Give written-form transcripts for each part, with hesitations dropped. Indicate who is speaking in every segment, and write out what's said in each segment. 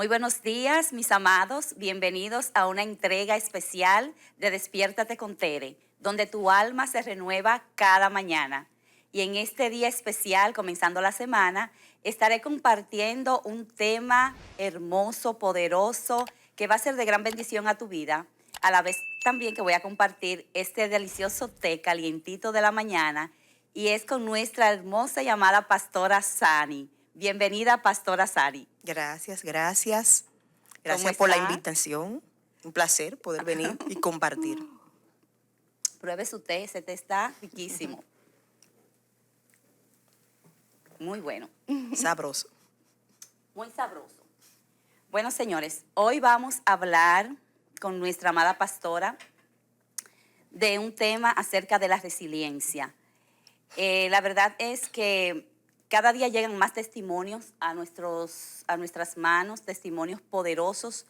Speaker 1: Muy buenos días, mis amados. Bienvenidos a una entrega especial de Despiértate con Tere, donde tu alma se renueva cada mañana. Y en este día especial, comenzando la semana, estaré compartiendo un tema hermoso, poderoso, que va a ser de gran bendición a tu vida. A la vez también que voy a compartir este delicioso té calientito de la mañana, y es con nuestra hermosa y amada pastora Sani. Bienvenida, pastora Sani.
Speaker 2: Gracias, gracias.
Speaker 1: ¿Cómo
Speaker 2: Gracias por la
Speaker 1: está?
Speaker 2: invitación. Un placer poder venir y compartir.
Speaker 1: Pruebe su té, ese té está riquísimo. Muy bueno,
Speaker 2: Sabroso.
Speaker 1: muy sabroso. Bueno, señores, hoy vamos a hablar con nuestra amada pastora de un tema acerca de la resiliencia. La verdad es que cada día llegan más testimonios a nuestras manos, testimonios poderosos,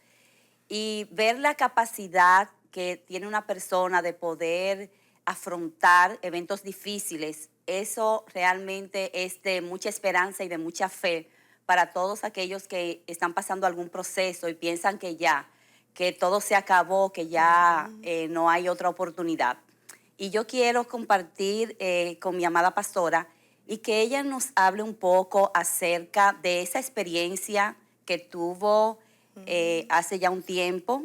Speaker 1: y ver la capacidad que tiene una persona de poder afrontar eventos difíciles, eso realmente es de mucha esperanza y de mucha fe para todos aquellos que están pasando algún proceso y piensan que todo se acabó, que ya no hay otra oportunidad. Y yo quiero compartir con mi amada pastora y que ella nos hable un poco acerca de esa experiencia que tuvo hace ya un tiempo,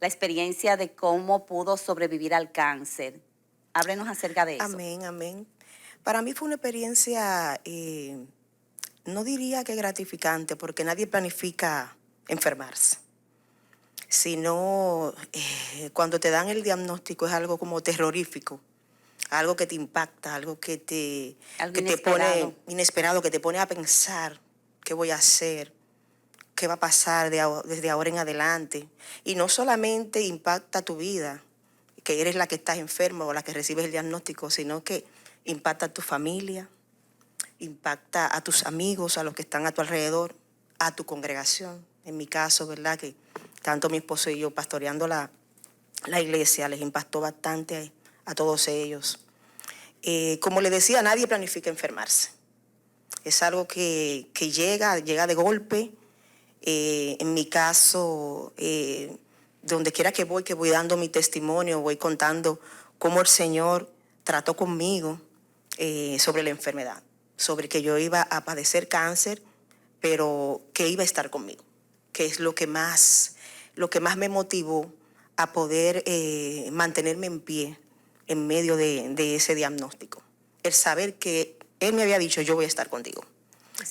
Speaker 1: la experiencia de cómo pudo sobrevivir al cáncer. Háblenos acerca de eso.
Speaker 2: Amén, amén. Para mí fue una experiencia, no diría que gratificante, porque nadie planifica enfermarse, sino cuando te dan el diagnóstico es algo como terrorífico, algo que te impacta, algo
Speaker 1: Algo
Speaker 2: que te
Speaker 1: inesperado.
Speaker 2: pone inesperado, que te pone a pensar qué voy a hacer, qué va a pasar desde ahora en adelante. Y no solamente impacta tu vida, que eres la que estás enferma o la que recibes el diagnóstico, sino que impacta a tu familia, impacta a tus amigos, a los que están a tu alrededor, a tu congregación. En mi caso, ¿verdad? Que tanto mi esposo y yo pastoreando la iglesia les impactó bastante a todos ellos. Como le decía, nadie planifica enfermarse. Es algo que llega de golpe. En mi caso, donde quiera que voy dando mi testimonio, voy contando cómo el Señor trató conmigo sobre la enfermedad, sobre que yo iba a padecer cáncer, pero que iba a estar conmigo, que es lo que más me motivó a poder mantenerme en pie en medio de ese diagnóstico. El saber que Él me había dicho, yo voy a estar contigo.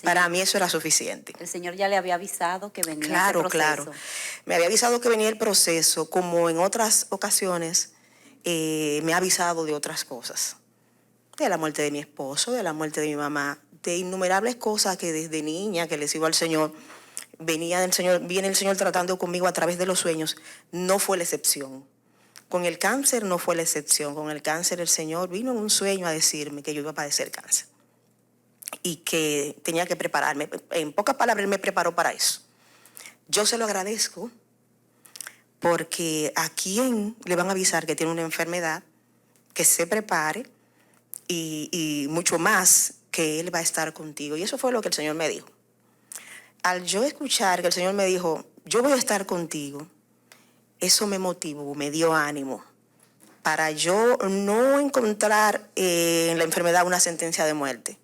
Speaker 2: Para mí eso era suficiente.
Speaker 1: El Señor ya le había avisado que venía ese
Speaker 2: Claro, claro.
Speaker 1: proceso.
Speaker 2: Me había avisado que venía el proceso, como en otras ocasiones me ha avisado de otras cosas. De la muerte de mi esposo, de la muerte de mi mamá, de innumerables cosas que desde niña que le sigo al Señor, viene el Señor tratando conmigo a través de los sueños. No fue la excepción. Con el cáncer no fue la excepción. Con el cáncer el Señor vino en un sueño a decirme que yo iba a padecer cáncer y que tenía que prepararme. En pocas palabras, Él me preparó para eso. Yo se lo agradezco porque a quien le van a avisar que tiene una enfermedad, que se prepare y mucho más que Él va a estar contigo. Y eso fue lo que el Señor me dijo. Al yo escuchar que el Señor me dijo, yo voy a estar contigo, eso me motivó, me dio ánimo para yo no encontrar en la enfermedad una sentencia de muerte,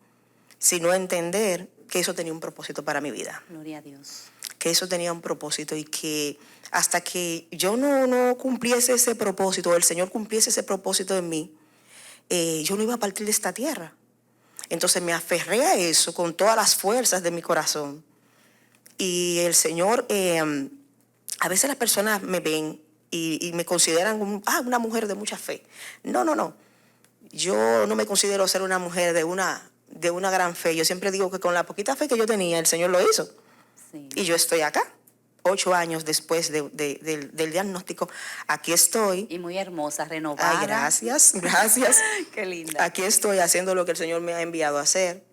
Speaker 2: sino entender que eso tenía un propósito para mi vida.
Speaker 1: Gloria a Dios.
Speaker 2: Que eso tenía un propósito y que hasta que yo no cumpliese ese propósito, el Señor cumpliese ese propósito en mí, yo no iba a partir de esta tierra. Entonces me aferré a eso con todas las fuerzas de mi corazón. Y el Señor, a veces las personas me ven y me consideran una mujer de mucha fe. No, no, no. Yo no me considero ser una mujer de una gran fe. Yo siempre digo que con la poquita fe que yo tenía, el Señor lo hizo.
Speaker 1: Sí.
Speaker 2: Y yo estoy acá, 8 años después del diagnóstico. Aquí estoy.
Speaker 1: Y muy hermosa, renovada.
Speaker 2: Ay, gracias, gracias.
Speaker 1: Qué linda.
Speaker 2: Aquí estoy haciendo lo que el Señor me ha enviado a hacer,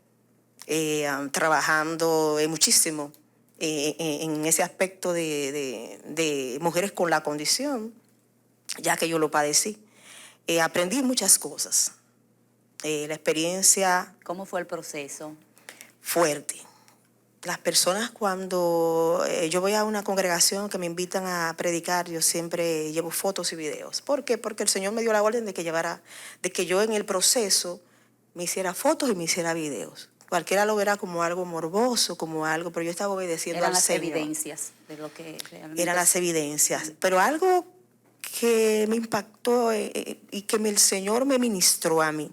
Speaker 2: trabajando muchísimo en ese aspecto de mujeres con la condición, ya que yo lo padecí. Aprendí muchas cosas. La experiencia
Speaker 1: ¿Cómo fue el proceso?
Speaker 2: fuerte, Las personas cuando yo voy a una congregación que me invitan a predicar, yo siempre llevo fotos y videos. ¿Por qué? Porque el Señor me dio la orden de que yo en el proceso me hiciera fotos y me hiciera videos. Cualquiera lo verá como algo morboso, como algo, pero yo estaba obedeciendo
Speaker 1: Eran
Speaker 2: al
Speaker 1: las
Speaker 2: Señor.
Speaker 1: evidencias de lo que realmente
Speaker 2: Eran las evidencias. Pero algo que me impactó y que el Señor me ministró a mí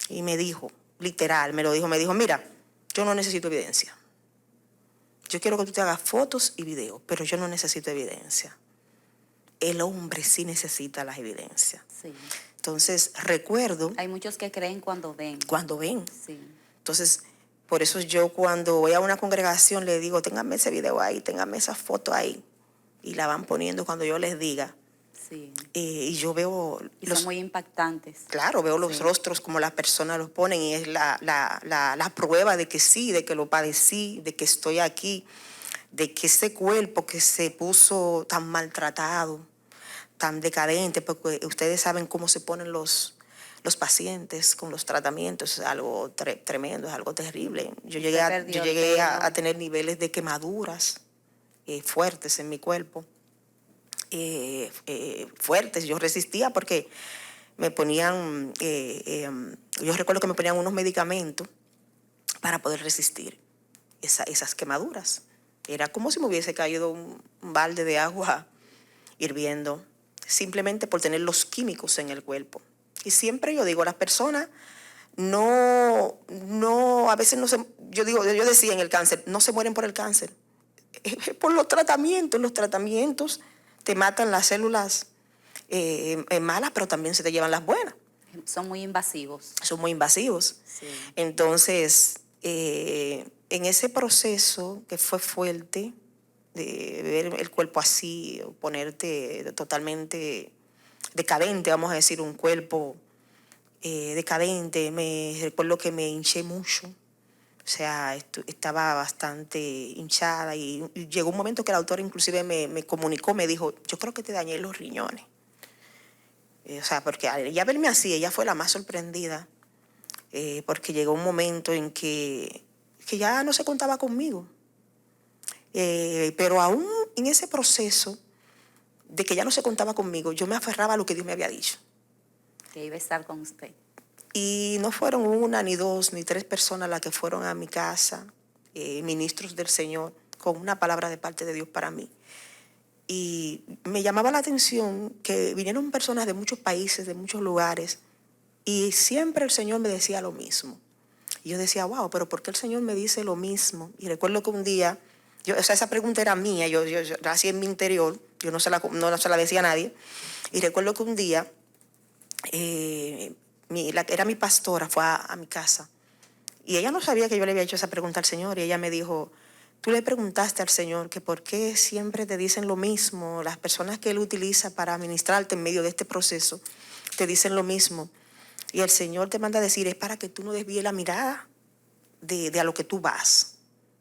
Speaker 2: y me dijo, literal, me dijo, mira, yo no necesito evidencia. Yo quiero que tú te hagas fotos y videos, pero yo no necesito evidencia. El hombre sí necesita las evidencias.
Speaker 1: Sí.
Speaker 2: Entonces, recuerdo
Speaker 1: Hay muchos que creen cuando ven.
Speaker 2: cuando ven.
Speaker 1: Sí.
Speaker 2: Entonces, por eso yo cuando voy a una congregación le digo, ténganme ese video ahí, ténganme esa foto ahí. Y la van poniendo cuando yo les diga.
Speaker 1: Sí.
Speaker 2: Y yo veo
Speaker 1: Y son muy impactantes.
Speaker 2: Claro, veo los
Speaker 1: Sí.
Speaker 2: rostros como las personas los ponen y es la prueba de que sí, de que lo padecí, de que estoy aquí, de que ese cuerpo que se puso tan maltratado, tan decadente, porque ustedes saben cómo se ponen los pacientes con los tratamientos, es algo tremendo, es algo terrible. Yo llegué
Speaker 1: perdió el pelo.
Speaker 2: a tener niveles de quemaduras fuertes en mi cuerpo. Fuertes, yo resistía porque me ponían, yo recuerdo que me ponían unos medicamentos para poder resistir esas quemaduras. Era como si me hubiese caído un balde de agua hirviendo, simplemente por tener los químicos en el cuerpo. Y siempre yo digo, las personas a veces no se, yo decía en el cáncer, no se mueren por el cáncer, es por los tratamientos te matan las células malas, pero también se te llevan las buenas.
Speaker 1: Son muy invasivos.
Speaker 2: Son muy invasivos.
Speaker 1: Sí.
Speaker 2: Entonces, en ese proceso que fue fuerte, de ver el cuerpo así, ponerte totalmente decadente, vamos a decir, un cuerpo decadente, me recuerdo que me hinché mucho. O sea, estaba bastante hinchada y llegó un momento que la doctora inclusive me comunicó, me dijo, yo creo que te dañé los riñones. O sea, porque al ella verme así, ella fue la más sorprendida, porque llegó un momento en que ya no se contaba conmigo. Pero aún en ese proceso de que ya no se contaba conmigo, yo me aferraba a lo que Dios me había dicho.
Speaker 1: Que iba a estar con usted.
Speaker 2: Y no fueron una, ni dos, ni tres personas las que fueron a mi casa, ministros del Señor, con una palabra de parte de Dios para mí. Y me llamaba la atención que vinieron personas de muchos países, de muchos lugares, y siempre el Señor me decía lo mismo. Y yo decía, wow, pero ¿por qué el Señor me dice lo mismo? Y recuerdo que un día, esa pregunta era mía, yo así en mi interior, yo no se la decía a nadie. Y recuerdo que un día, era mi pastora, fue a mi casa. Y ella no sabía que yo le había hecho esa pregunta al Señor. Y ella me dijo, tú le preguntaste al Señor que por qué siempre te dicen lo mismo. Las personas que Él utiliza para ministrarte en medio de este proceso te dicen lo mismo. Y el Señor te manda a decir, es para que tú no desvíes la mirada de a lo que tú vas.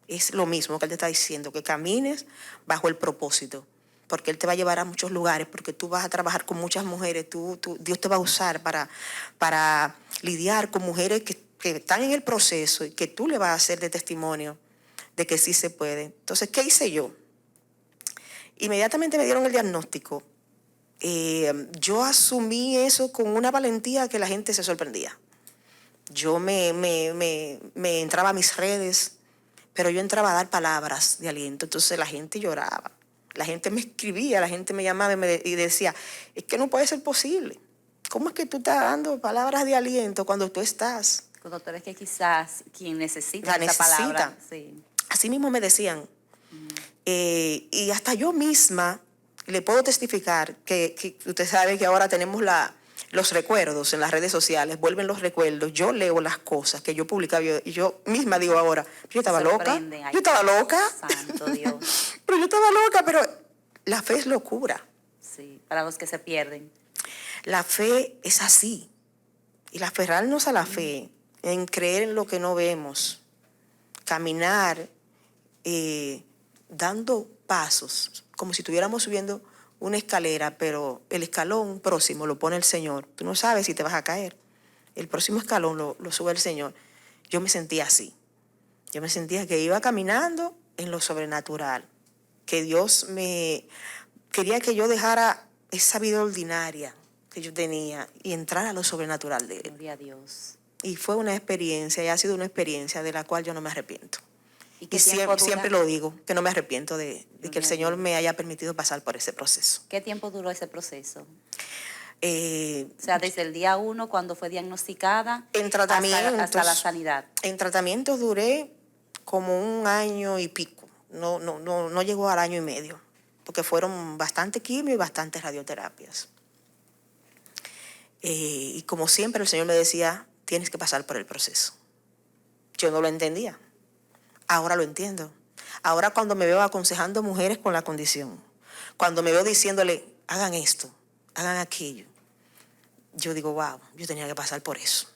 Speaker 2: Es lo mismo que Él te está diciendo, que camines bajo el propósito. Porque Él te va a llevar a muchos lugares, porque tú vas a trabajar con muchas mujeres. Dios te va a usar para lidiar con mujeres que están en el proceso y que tú le vas a hacer de testimonio de que sí se puede. Entonces, ¿qué hice yo? Inmediatamente me dieron el diagnóstico. Yo asumí eso con una valentía que la gente se sorprendía. Yo me entraba a mis redes, pero yo entraba a dar palabras de aliento. Entonces la gente lloraba, la gente me escribía, la gente me llamaba y decía, es que no puede ser posible. ¿Cómo es que tú estás dando palabras de aliento cuando tú estás?
Speaker 1: Con doctores que quizás quien necesita
Speaker 2: La
Speaker 1: esa palabra. Sí.
Speaker 2: Así mismo me decían. Y hasta yo misma le puedo testificar que usted sabe que ahora tenemos los recuerdos en las redes sociales, vuelven los recuerdos, yo leo las cosas que yo publicaba y yo misma digo ahora, yo estaba loca,
Speaker 1: Santo Dios.
Speaker 2: pero yo estaba loca, pero la fe es locura.
Speaker 1: Sí, para los que se pierden.
Speaker 2: La fe es así, y aferrarnos a la fe, en creer en lo que no vemos, caminar dando pasos, como si estuviéramos subiendo una escalera, pero el escalón próximo lo pone el Señor. Tú no sabes si te vas a caer. El próximo escalón lo sube el Señor. Yo me sentía así. Yo me sentía que iba caminando en lo sobrenatural, que Dios me quería que yo dejara esa vida ordinaria que yo tenía y entrar a lo sobrenatural de Él.
Speaker 1: Gloria a Dios.
Speaker 2: Y fue una experiencia, y ha sido una experiencia de la cual yo no me arrepiento.
Speaker 1: ¿Y
Speaker 2: Y
Speaker 1: qué tiempo dura?
Speaker 2: siempre lo digo, que no me arrepiento de que
Speaker 1: Gloria
Speaker 2: el
Speaker 1: a
Speaker 2: Señor
Speaker 1: Dios.
Speaker 2: me haya permitido pasar por ese proceso.
Speaker 1: ¿Qué tiempo duró ese proceso?
Speaker 2: Eh,
Speaker 1: O sea, desde el día 1, cuando fue diagnosticada,
Speaker 2: en tratamientos,
Speaker 1: hasta la sanidad.
Speaker 2: en tratamientos duré como 1 año y pico. No llegó al 1 año y medio, porque fueron bastante quimio y bastantes radioterapias. Y como siempre el Señor me decía, tienes que pasar por el proceso. Yo no lo entendía. Ahora lo entiendo. Ahora cuando me veo aconsejando mujeres con la condición, cuando me veo diciéndole, hagan esto, hagan aquello, yo digo, wow, yo tenía que pasar por eso.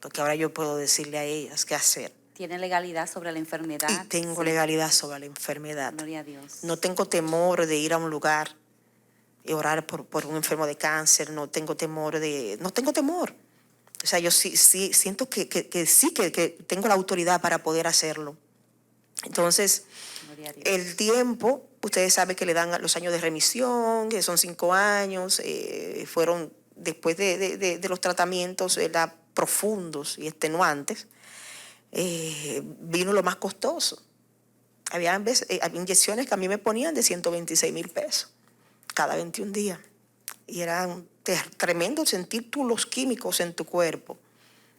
Speaker 2: Porque ahora yo puedo decirle a ellas qué hacer.
Speaker 1: ¿Tiene legalidad sobre la enfermedad?
Speaker 2: Y tengo
Speaker 1: Sí.
Speaker 2: legalidad sobre la enfermedad.
Speaker 1: Gloria a Dios.
Speaker 2: No tengo temor de ir a un lugar y orar por un enfermo de cáncer. No tengo temor. O sea, yo sí siento que tengo la autoridad para poder hacerlo. Entonces,
Speaker 1: Gloria a Dios.
Speaker 2: el tiempo, ustedes saben que le dan los años de remisión, que son 5 años, fueron después de los tratamientos profundos y extenuantes, vino lo más costoso. Había inyecciones que a mí me ponían de 126,000 pesos cada 21 días. Y era tremendo sentir tú los químicos en tu cuerpo.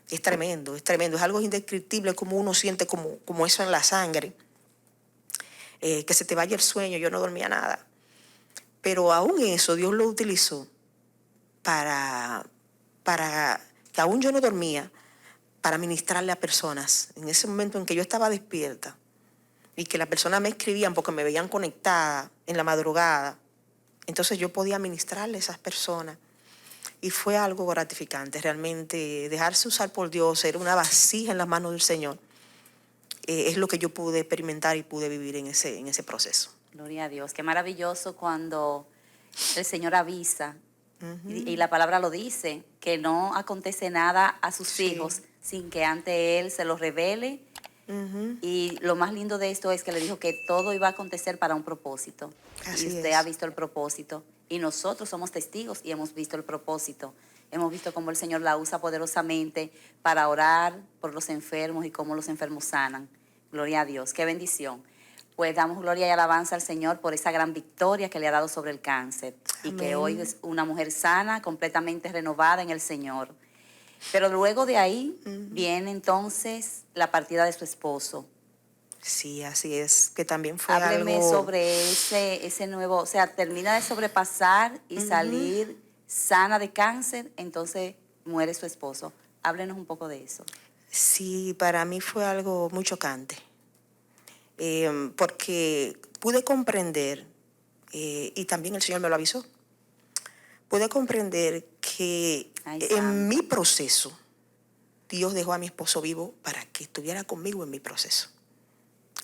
Speaker 2: Es tremendo, es tremendo. Es algo indescriptible como uno siente como eso en la sangre. Que se te vaya el sueño, yo no dormía nada. Pero aún eso Dios lo utilizó para que aún yo no dormía, para ministrarle a personas. En ese momento en que yo estaba despierta y que las personas me escribían porque me veían conectada en la madrugada, entonces yo podía ministrarle a esas personas. Y fue algo gratificante, realmente dejarse usar por Dios, ser una vasija en las manos del Señor. Es lo que yo pude experimentar y pude vivir en ese proceso.
Speaker 1: Gloria a Dios. Qué maravilloso cuando el Señor avisa, y la palabra lo dice, que no acontece nada a sus
Speaker 2: Sí.
Speaker 1: hijos sin que ante Él se los revele. Y lo más lindo de esto es que le dijo que todo iba a acontecer para un propósito.
Speaker 2: Así
Speaker 1: y usted
Speaker 2: es.
Speaker 1: ha visto el propósito. Y nosotros somos testigos y hemos visto el propósito. Hemos visto cómo el Señor la usa poderosamente para orar por los enfermos y cómo los enfermos sanan. Gloria a Dios. Qué bendición. Pues damos gloria y alabanza al Señor por esa gran victoria que le ha dado sobre el cáncer. Y que
Speaker 2: Amén.
Speaker 1: hoy es una mujer sana, completamente renovada en el Señor. Pero luego de ahí viene entonces la partida de su esposo.
Speaker 2: Sí, así es, que también fue
Speaker 1: Hábleme
Speaker 2: algo...
Speaker 1: sobre ese nuevo, o sea, termina de sobrepasar y salir sana de cáncer, entonces muere su esposo. Háblenos un poco de eso.
Speaker 2: Sí, para mí fue algo muy chocante, porque pude comprender, y también el Señor me lo avisó, pude comprender que
Speaker 1: Ay,
Speaker 2: en
Speaker 1: santo.
Speaker 2: mi proceso, Dios dejó a mi esposo vivo para que estuviera conmigo en mi proceso.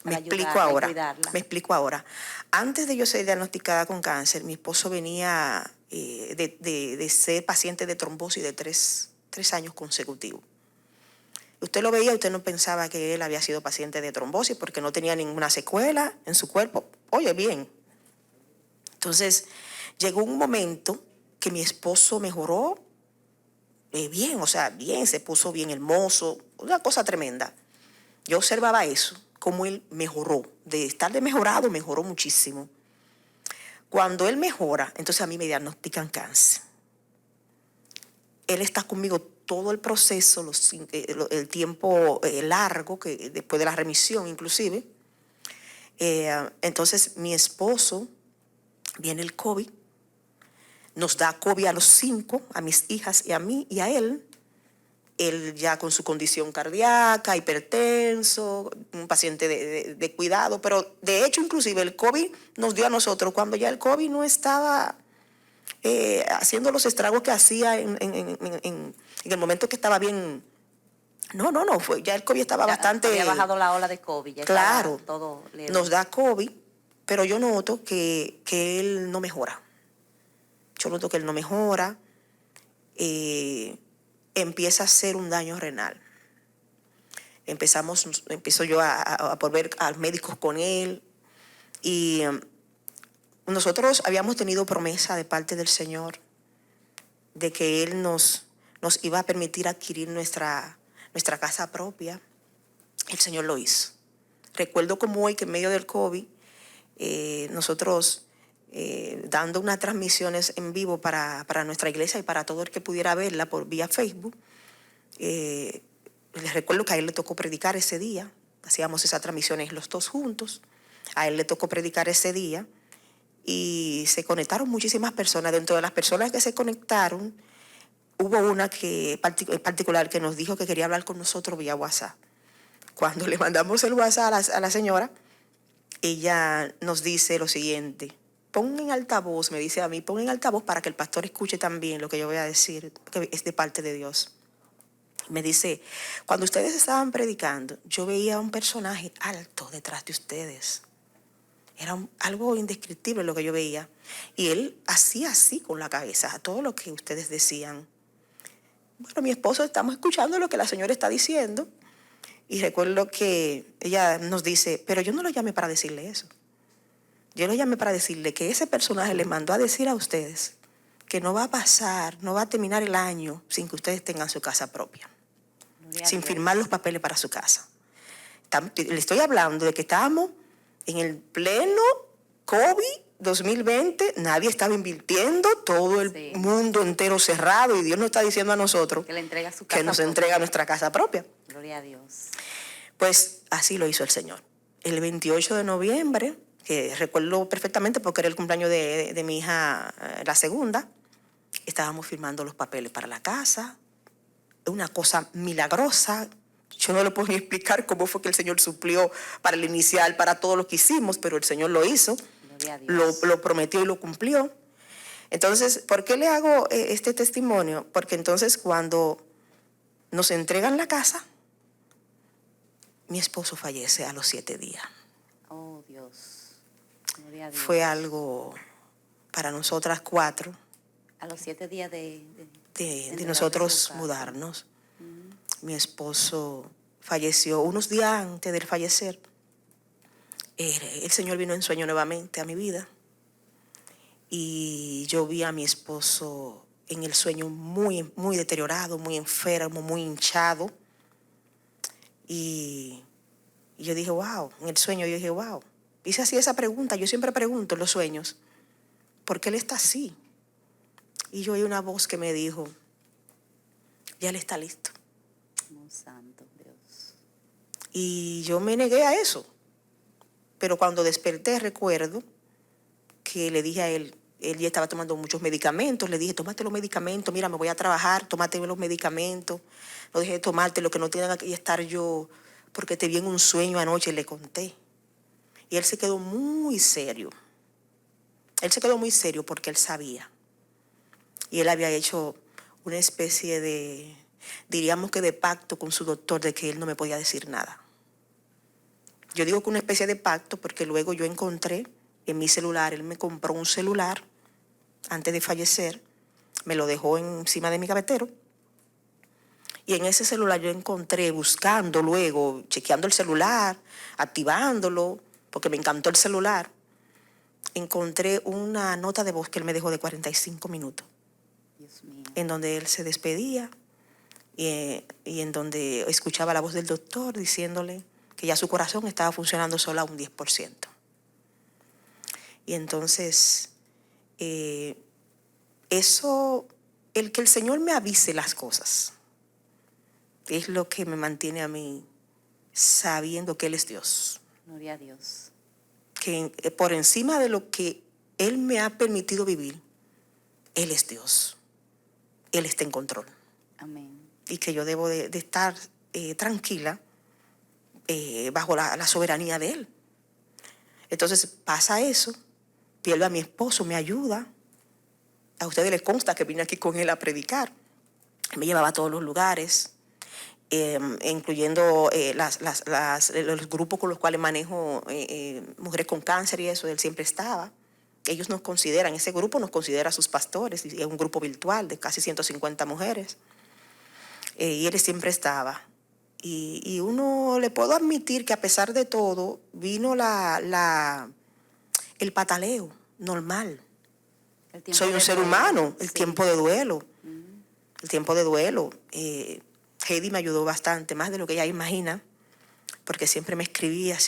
Speaker 1: Para
Speaker 2: Me explico
Speaker 1: ayudarla y
Speaker 2: ahora.
Speaker 1: cuidarla.
Speaker 2: Me explico ahora. Antes de yo ser diagnosticada con cáncer, mi esposo venía de ser paciente de trombosis de tres años consecutivos. Usted lo veía, usted no pensaba que él había sido paciente de trombosis porque no tenía ninguna secuela en su cuerpo. Oye, bien. Entonces, llegó un momento que mi esposo mejoró bien, o sea, bien, se puso bien hermoso, una cosa tremenda. Yo observaba eso, cómo él mejoró. De estar de mejorado, mejoró muchísimo. Cuando él mejora, entonces a mí me diagnostican cáncer. Él está conmigo todo el proceso, el tiempo largo, que después de la remisión inclusive. Entonces mi esposo, viene el COVID, nos da COVID a los 5, a mis hijas y a mí y a él. Él ya con su condición cardíaca, hipertenso, un paciente de cuidado, pero de hecho inclusive el COVID nos dio a nosotros cuando ya el COVID no estaba haciendo los estragos que hacía en el momento que estaba bien. No, ya el COVID estaba bastante...
Speaker 1: Había bajado la ola de COVID, ya
Speaker 2: Claro,
Speaker 1: estaba todo leve.
Speaker 2: nos da COVID, pero yo noto que él no mejora. Yo noto que él no mejora. Empieza a hacer un daño renal. empiezo yo a volver a médicos con él. Y nosotros habíamos tenido promesa de parte del Señor de que Él nos iba a permitir adquirir nuestra casa propia. El Señor lo hizo. Recuerdo como hoy que en medio del COVID, nosotros dando unas transmisiones en vivo para nuestra iglesia y para todo el que pudiera verla por vía Facebook, les recuerdo que a él le tocó predicar ese día. Hacíamos esas transmisiones los dos juntos. A él le tocó predicar ese día y se conectaron muchísimas personas. Dentro de las personas que se conectaron, hubo una en particular que nos dijo que quería hablar con nosotros vía WhatsApp. Cuando le mandamos el WhatsApp a la señora, ella nos dice lo siguiente: pon en altavoz, me dice a mí, pon en altavoz para que el pastor escuche también lo que yo voy a decir, que es de parte de Dios. Me dice, cuando ustedes estaban predicando, yo veía un personaje alto detrás de ustedes. Era algo indescriptible lo que yo veía. Y él hacía así con la cabeza a todo lo que ustedes decían. Bueno, mi esposo, estamos escuchando lo que la señora está diciendo. Y recuerdo que ella nos dice, pero yo no lo llamé para decirle eso. Yo lo llamé para decirle que ese personaje les mandó a decir a ustedes que no va a pasar, no va a terminar el año sin que ustedes tengan su casa propia, sin firmar los papeles para su casa. Le estoy hablando de que estábamos en el pleno COVID 2020, nadie estaba invirtiendo, todo el mundo entero cerrado, y Dios nos está diciendo a nosotros
Speaker 1: que le entrega su casa
Speaker 2: que nos
Speaker 1: propia.
Speaker 2: entrega nuestra casa propia.
Speaker 1: Gloria a Dios.
Speaker 2: Pues así lo hizo el Señor. El 28 de noviembre, que recuerdo perfectamente porque era el cumpleaños de mi hija, la segunda, estábamos firmando los papeles para la casa. Una cosa milagrosa. Yo no le puedo ni explicar cómo fue que el Señor suplió para el inicial, para todo lo que hicimos, pero el Señor lo hizo, lo prometió y lo cumplió. Entonces, ¿por qué le hago este testimonio? Porque entonces cuando nos entregan la casa, mi esposo fallece a los 7 días.
Speaker 1: Oh, Dios. Gloria a Dios.
Speaker 2: Fue algo para nosotras 4.
Speaker 1: A los 7 días de
Speaker 2: nosotros mudarnos. Mi esposo falleció unos días antes de fallecer. El Señor vino en sueño nuevamente a mi vida. Y yo vi a mi esposo en el sueño muy, muy deteriorado, muy enfermo, muy hinchado. Y yo dije, wow, en el sueño yo dije, wow. Hice así esa pregunta, yo siempre pregunto en los sueños, ¿por qué él está así? Y yo oí una voz que me dijo, ya él está listo.
Speaker 1: Oh, santo Dios.
Speaker 2: Y yo me negué a eso. Pero cuando desperté recuerdo que le dije a él ya estaba tomando muchos medicamentos, le dije, tómate los medicamentos, mira, me voy a trabajar, tómate los medicamentos, no dejes de tomarte lo que no tenga que estar yo, porque te vi en un sueño anoche, le conté. Y él se quedó muy serio. Él se quedó muy serio porque él sabía. Y él había hecho una especie de, diríamos que de pacto con su doctor de que él no me podía decir nada. Yo digo que una especie de pacto porque luego yo encontré en mi celular, él me compró un celular antes de fallecer, me lo dejó encima de mi gavetero. Y en ese celular yo encontré, buscando luego, chequeando el celular, activándolo, porque me encantó el celular, encontré una nota de voz que él me dejó de 45 minutos.
Speaker 1: Dios mío.
Speaker 2: En donde él se despedía y en donde escuchaba la voz del doctor diciéndole que ya su corazón estaba funcionando solo a un 10%. Y entonces, eso, el que el Señor me avise las cosas, es lo que me mantiene a mí sabiendo que Él es Dios.
Speaker 1: Gloria a Dios.
Speaker 2: Que por encima de lo que Él me ha permitido vivir, Él es Dios. Él está en control.
Speaker 1: Amén.
Speaker 2: Y que yo debo de estar tranquila bajo la soberanía de Él. Entonces pasa eso, pierdo a mi esposo, me ayuda. A ustedes les consta que vine aquí con él a predicar. Me llevaba a todos los lugares, incluyendo los grupos con los cuales manejo mujeres con cáncer y eso, él siempre estaba. Ellos nos consideran, ese grupo nos considera sus pastores, y es un grupo virtual de casi 150 mujeres. Y él siempre estaba. Y uno le puedo admitir que a pesar de todo, vino el pataleo normal.
Speaker 1: El tiempo
Speaker 2: Soy un
Speaker 1: de
Speaker 2: ser
Speaker 1: duelo,
Speaker 2: humano, el
Speaker 1: sí.
Speaker 2: tiempo de duelo. El tiempo de duelo. Heidi me ayudó bastante, más de lo que ella imagina, porque siempre me escribía,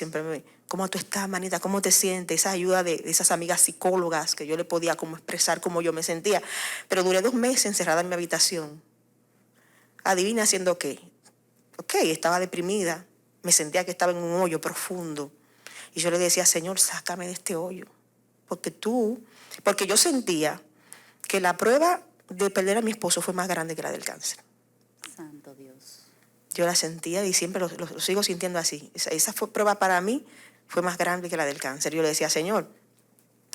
Speaker 2: ¿cómo tú estás, manita? ¿Cómo te sientes? Esa ayuda de esas amigas psicólogas que yo le podía como expresar cómo yo me sentía. Pero duré 2 meses encerrada en mi habitación. Adivina haciendo qué. Ok, estaba deprimida, me sentía que estaba en un hoyo profundo. Y yo le decía, Señor, sácame de este hoyo. Porque yo sentía que la prueba de perder a mi esposo fue más grande que la del cáncer.
Speaker 1: Santo Dios.
Speaker 2: Yo la sentía y siempre lo sigo sintiendo así. Esa prueba para mí fue más grande que la del cáncer. Yo le decía, Señor,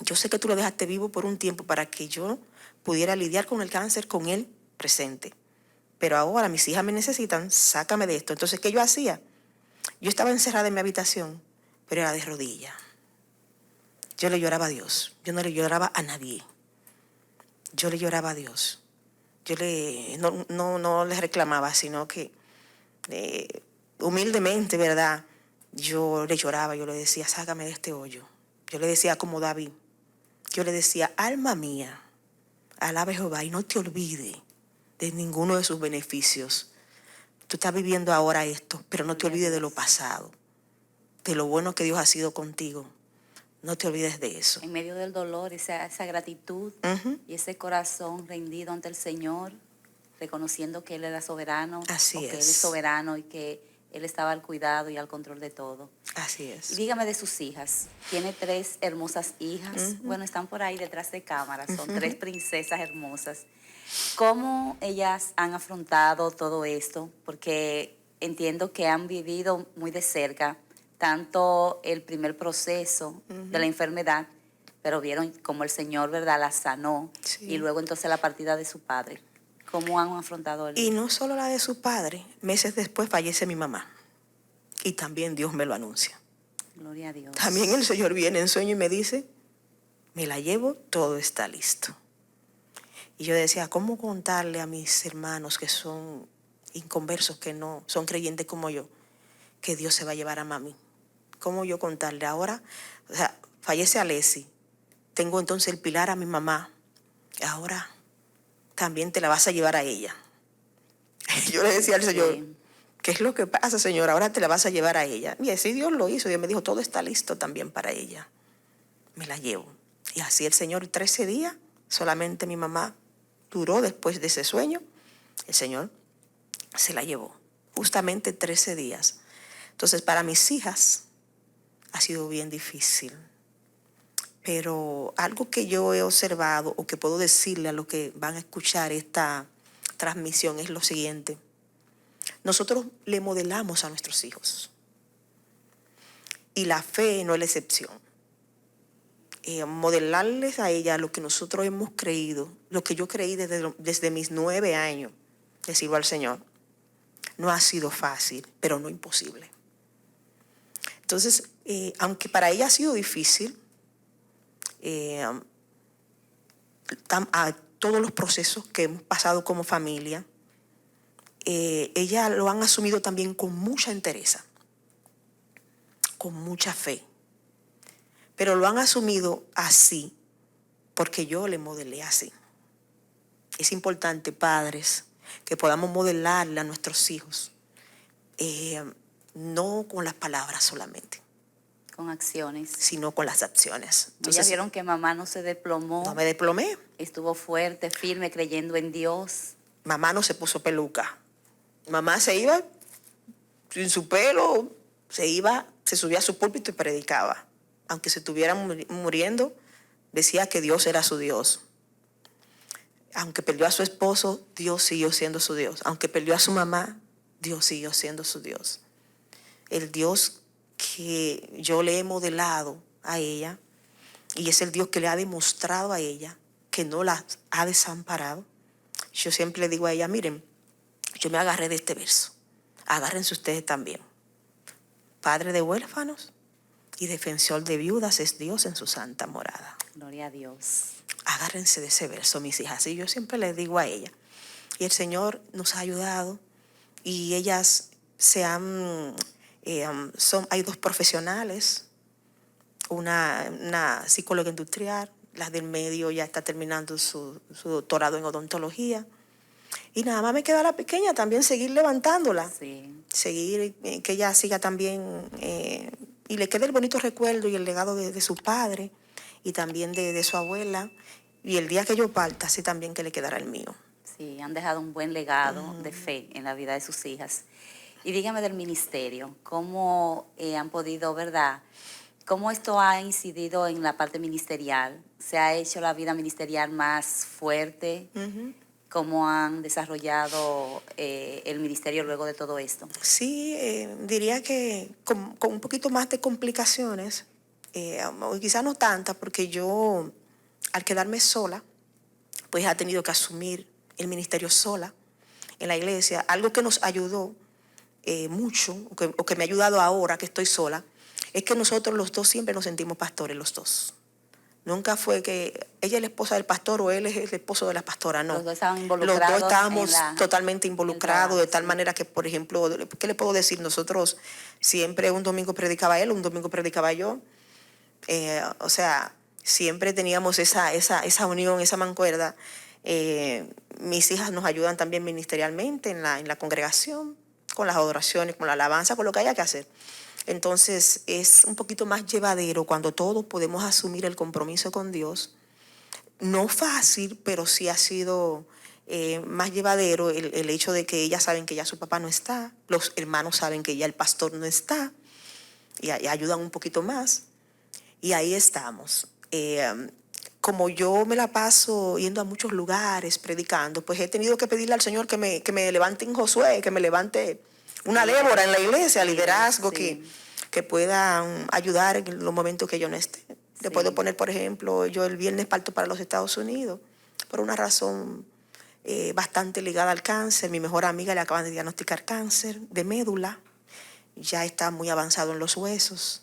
Speaker 2: yo sé que tú lo dejaste vivo por un tiempo para que yo pudiera lidiar con el cáncer con él presente. Pero ahora mis hijas me necesitan, sácame de esto. Entonces, ¿qué yo hacía? Yo estaba encerrada en mi habitación, pero era de rodillas. Yo le lloraba a Dios. Yo no le lloraba a nadie. Yo le lloraba a Dios. No le reclamaba, sino que humildemente, ¿verdad? Yo le lloraba, yo le decía, sácame de este hoyo. Yo le decía como David. Yo le decía, alma mía, alabe a Jehová y no te olvides de ninguno de sus beneficios. Tú estás viviendo ahora esto, pero no te olvides de lo pasado, de lo bueno que Dios ha sido contigo. No te olvides de eso.
Speaker 1: En medio del dolor, esa gratitud y ese corazón rendido ante el Señor, reconociendo que Él era soberano,
Speaker 2: Así
Speaker 1: que Él
Speaker 2: es.
Speaker 1: es soberano y que Él estaba al cuidado y al control de todo.
Speaker 2: Así
Speaker 1: Y
Speaker 2: es.
Speaker 1: dígame de sus hijas. Tiene 3 hermosas hijas. Bueno, están por ahí detrás de cámara. Son 3 princesas hermosas. ¿Cómo ellas han afrontado todo esto? Porque entiendo que han vivido muy de cerca tanto el primer proceso de la enfermedad, pero vieron cómo el Señor, ¿verdad?, la sanó.
Speaker 2: Sí.
Speaker 1: Y luego entonces la partida de su padre. ¿Cómo han afrontado el...
Speaker 2: Y no solo la de su padre, meses después fallece mi mamá. Y también Dios me lo anuncia.
Speaker 1: Gloria a Dios.
Speaker 2: También el Señor viene en sueño y me dice, me la llevo, todo está listo. Y yo decía, ¿cómo contarle a mis hermanos que son inconversos, que no son creyentes como yo, que Dios se va a llevar a mami? ¿Cómo yo contarle? Ahora, o sea, fallece Alessi, tengo entonces el pilar a mi mamá, ahora también te la vas a llevar a ella. Yo le decía al Señor, ¿qué es lo que pasa, Señor? Ahora te la vas a llevar a ella. Y así Dios lo hizo. Dios me dijo, todo está listo también para ella. Me la llevo. Y así el Señor, 13 días, solamente mi mamá duró después de ese sueño. El Señor se la llevó. Justamente 13 días. Entonces, para mis hijas ha sido bien difícil. Pero algo que yo he observado o que puedo decirle a los que van a escuchar esta transmisión es lo siguiente. Nosotros le modelamos a nuestros hijos. Y la fe no es la excepción. Modelarles a ella lo que nosotros hemos creído, lo que yo creí desde mis 9 años, decirlo al Señor, no ha sido fácil, pero no imposible. Entonces, aunque para ella ha sido difícil, a todos los procesos que hemos pasado como familia, ella lo han asumido también con mucha entereza, con mucha fe. Pero lo han asumido así porque yo le modelé así. Es importante, padres, que podamos modelarle a nuestros hijos, no con las palabras solamente,
Speaker 1: con acciones,
Speaker 2: sino con las acciones.
Speaker 1: Entonces, ya vieron que mamá no se desplomó.
Speaker 2: No me desplomé.
Speaker 1: Estuvo fuerte, firme, creyendo en Dios.
Speaker 2: Mamá no se puso peluca. Mamá se iba sin su pelo, se subía a su púlpito y predicaba. Aunque se estuviera muriendo, decía que Dios era su Dios. Aunque perdió a su esposo, Dios siguió siendo su Dios. Aunque perdió a su mamá, Dios siguió siendo su Dios. El Dios que yo le he modelado a ella, y es el Dios que le ha demostrado a ella que no la ha desamparado. Yo siempre le digo a ella, miren, yo me agarré de este verso. Agárrense ustedes también. Padre de huérfanos y defensor de viudas es Dios en su santa morada.
Speaker 1: Gloria a Dios.
Speaker 2: Agárrense de ese verso, mis hijas. Y yo siempre les digo a ella. Y el Señor nos ha ayudado y ellas hay dos profesionales, una psicóloga industrial, la del medio ya está terminando su doctorado en odontología. Y nada más me queda la pequeña también, seguir levantándola.
Speaker 1: Sí.
Speaker 2: Seguir, que ella siga también, y le quede el bonito recuerdo y el legado de su padre y también de su abuela. Y el día que yo parta, sí también que le quedará el mío.
Speaker 1: Sí, han dejado un buen legado de fe en la vida de sus hijas. Y dígame del ministerio, ¿cómo han podido, verdad? ¿Cómo esto ha incidido en la parte ministerial? ¿Se ha hecho la vida ministerial más fuerte? ¿Cómo han desarrollado el ministerio luego de todo esto?
Speaker 2: Sí, diría que con un poquito más de complicaciones, quizás no tantas, porque yo, al quedarme sola, pues he tenido que asumir el ministerio sola en la iglesia, algo que nos ayudó mucho, o que me ha ayudado ahora que estoy sola, es que nosotros los dos siempre nos sentimos pastores, los dos. Nunca fue que ella es la esposa del pastor o él es el esposo de la pastora, no.
Speaker 1: Los dos estaban involucrados.
Speaker 2: Los dos estábamos totalmente involucrados, de tal manera que, por ejemplo, ¿qué le puedo decir? Nosotros siempre un domingo predicaba él, un domingo predicaba yo. O sea, siempre teníamos esa unión, esa mancuerda. Mis hijas nos ayudan también ministerialmente en la congregación, con las adoraciones, con la alabanza, con lo que haya que hacer. Entonces es un poquito más llevadero cuando todos podemos asumir el compromiso con Dios. No fácil, pero sí ha sido más llevadero el hecho de que ellas saben que ya su papá no está, los hermanos saben que ya el pastor no está y ayudan un poquito más. Y ahí estamos. Como yo me la paso yendo a muchos lugares predicando, pues he tenido que pedirle al Señor que me levante en Josué, que me levante una Débora en la iglesia, liderazgo, que pueda ayudar en los momentos que yo no esté. Le puedo poner, por ejemplo, yo el viernes parto para los Estados Unidos por una razón bastante ligada al cáncer. Mi mejor amiga le acaban de diagnosticar cáncer de médula, ya está muy avanzado en los huesos.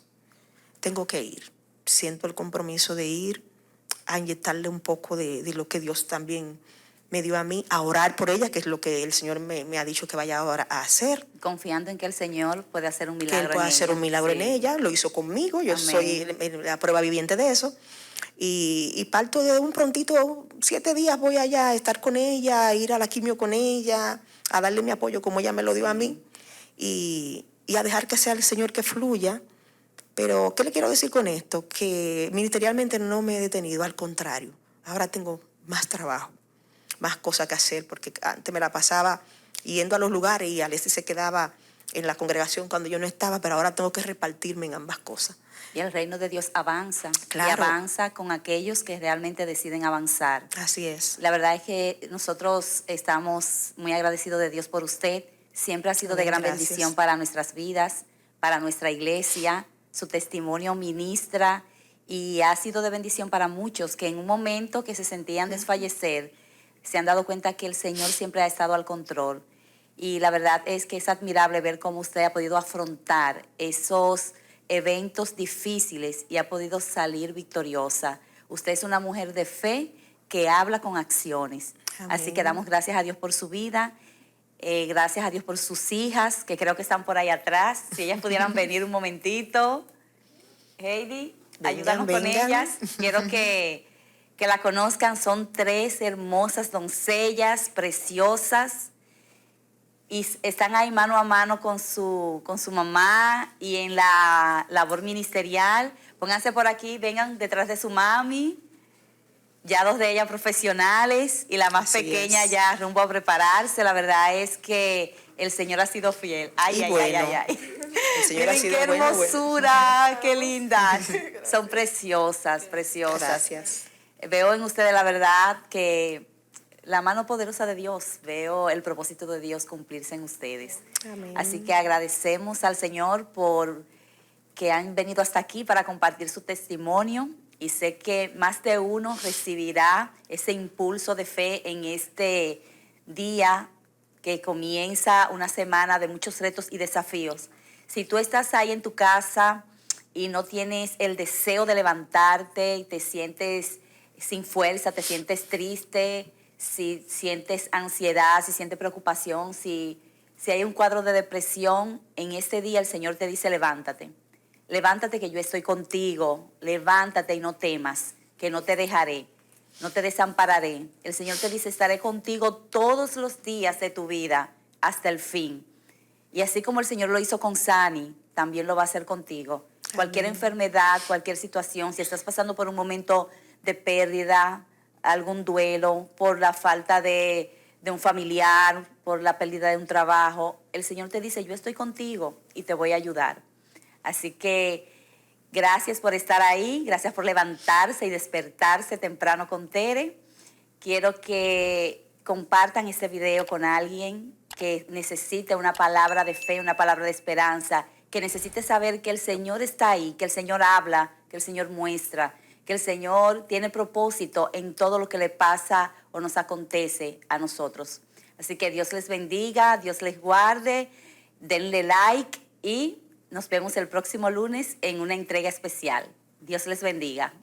Speaker 2: Tengo que ir. Siento el compromiso de ir a inyectarle un poco de lo que Dios también me dio a mí, a orar por ella, que es lo que el Señor me ha dicho que vaya ahora a hacer.
Speaker 1: Confiando en que el Señor puede hacer un milagro en ella.
Speaker 2: Que Él puede hacer un milagro en ella, lo hizo conmigo, yo soy la prueba viviente de eso. Y parto de un prontito, 7 días voy allá a estar con ella, a ir a la quimio con ella, a darle mi apoyo como ella me lo dio a mí, y a dejar que sea el Señor que fluya. Pero, ¿qué le quiero decir con esto? Que ministerialmente no me he detenido, al contrario. Ahora tengo más trabajo, más cosas que hacer, porque antes me la pasaba yendo a los lugares y Alessi se quedaba en la congregación cuando yo no estaba, pero ahora tengo que repartirme en ambas cosas.
Speaker 1: Y el reino de Dios avanza.
Speaker 2: Claro.
Speaker 1: Y avanza con aquellos que realmente deciden avanzar.
Speaker 2: Así es.
Speaker 1: La verdad es que nosotros estamos muy agradecidos de Dios por usted. Siempre ha sido de gran bendición para nuestras vidas, para nuestra iglesia. Su testimonio ministra y ha sido de bendición para muchos que en un momento que se sentían desfallecer, se han dado cuenta que el Señor siempre ha estado al control. Y la verdad es que es admirable ver cómo usted ha podido afrontar esos eventos difíciles y ha podido salir victoriosa. Usted es una mujer de fe que habla con acciones. Amén. Así que damos gracias a Dios por su vida. Gracias a Dios por sus hijas, que creo que están por ahí atrás. Si ellas pudieran venir un momentito. Heidi, ayúdanos con ellas. Quiero que la conozcan. Son 3 hermosas doncellas, preciosas. Y están ahí mano a mano con su mamá y en la labor ministerial. Pónganse por aquí, vengan detrás de su mami. Ya 2 de ellas profesionales y la más pequeña ya rumbo a prepararse. La verdad es que el Señor ha sido fiel. Ay.
Speaker 2: El Señor ha sido
Speaker 1: qué hermosura, qué lindas. Son preciosas.
Speaker 2: Gracias.
Speaker 1: Veo en ustedes la verdad que la mano poderosa de Dios, veo el propósito de Dios cumplirse en ustedes.
Speaker 2: Amén.
Speaker 1: Así que agradecemos al Señor por que han venido hasta aquí para compartir su testimonio. Y sé que más de uno recibirá ese impulso de fe en este día que comienza una semana de muchos retos y desafíos. Si tú estás ahí en tu casa y no tienes el deseo de levantarte y te sientes sin fuerza, te sientes triste, si sientes ansiedad, si sientes preocupación, si Si hay un cuadro de depresión, en este día el Señor te dice, levántate. Levántate que yo estoy contigo. Levántate y no temas, que no te dejaré, no te desampararé. El Señor te dice, estaré contigo todos los días de tu vida hasta el fin. Y así como el Señor lo hizo con Sani, también lo va a hacer contigo. Amén. Cualquier enfermedad, cualquier situación, si estás pasando por un momento de pérdida, algún duelo, por la falta de un familiar, por la pérdida de un trabajo, el Señor te dice, yo estoy contigo y te voy a ayudar. Así que gracias por estar ahí, gracias por levantarse y despertarse temprano con Tere. Quiero que compartan este video con alguien que necesite una palabra de fe, una palabra de esperanza, que necesite saber que el Señor está ahí, que el Señor habla, que el Señor muestra, que el Señor tiene propósito en todo lo que le pasa o nos acontece a nosotros. Así que Dios les bendiga, Dios les guarde, denle like y nos vemos el próximo lunes en una entrega especial. Dios les bendiga.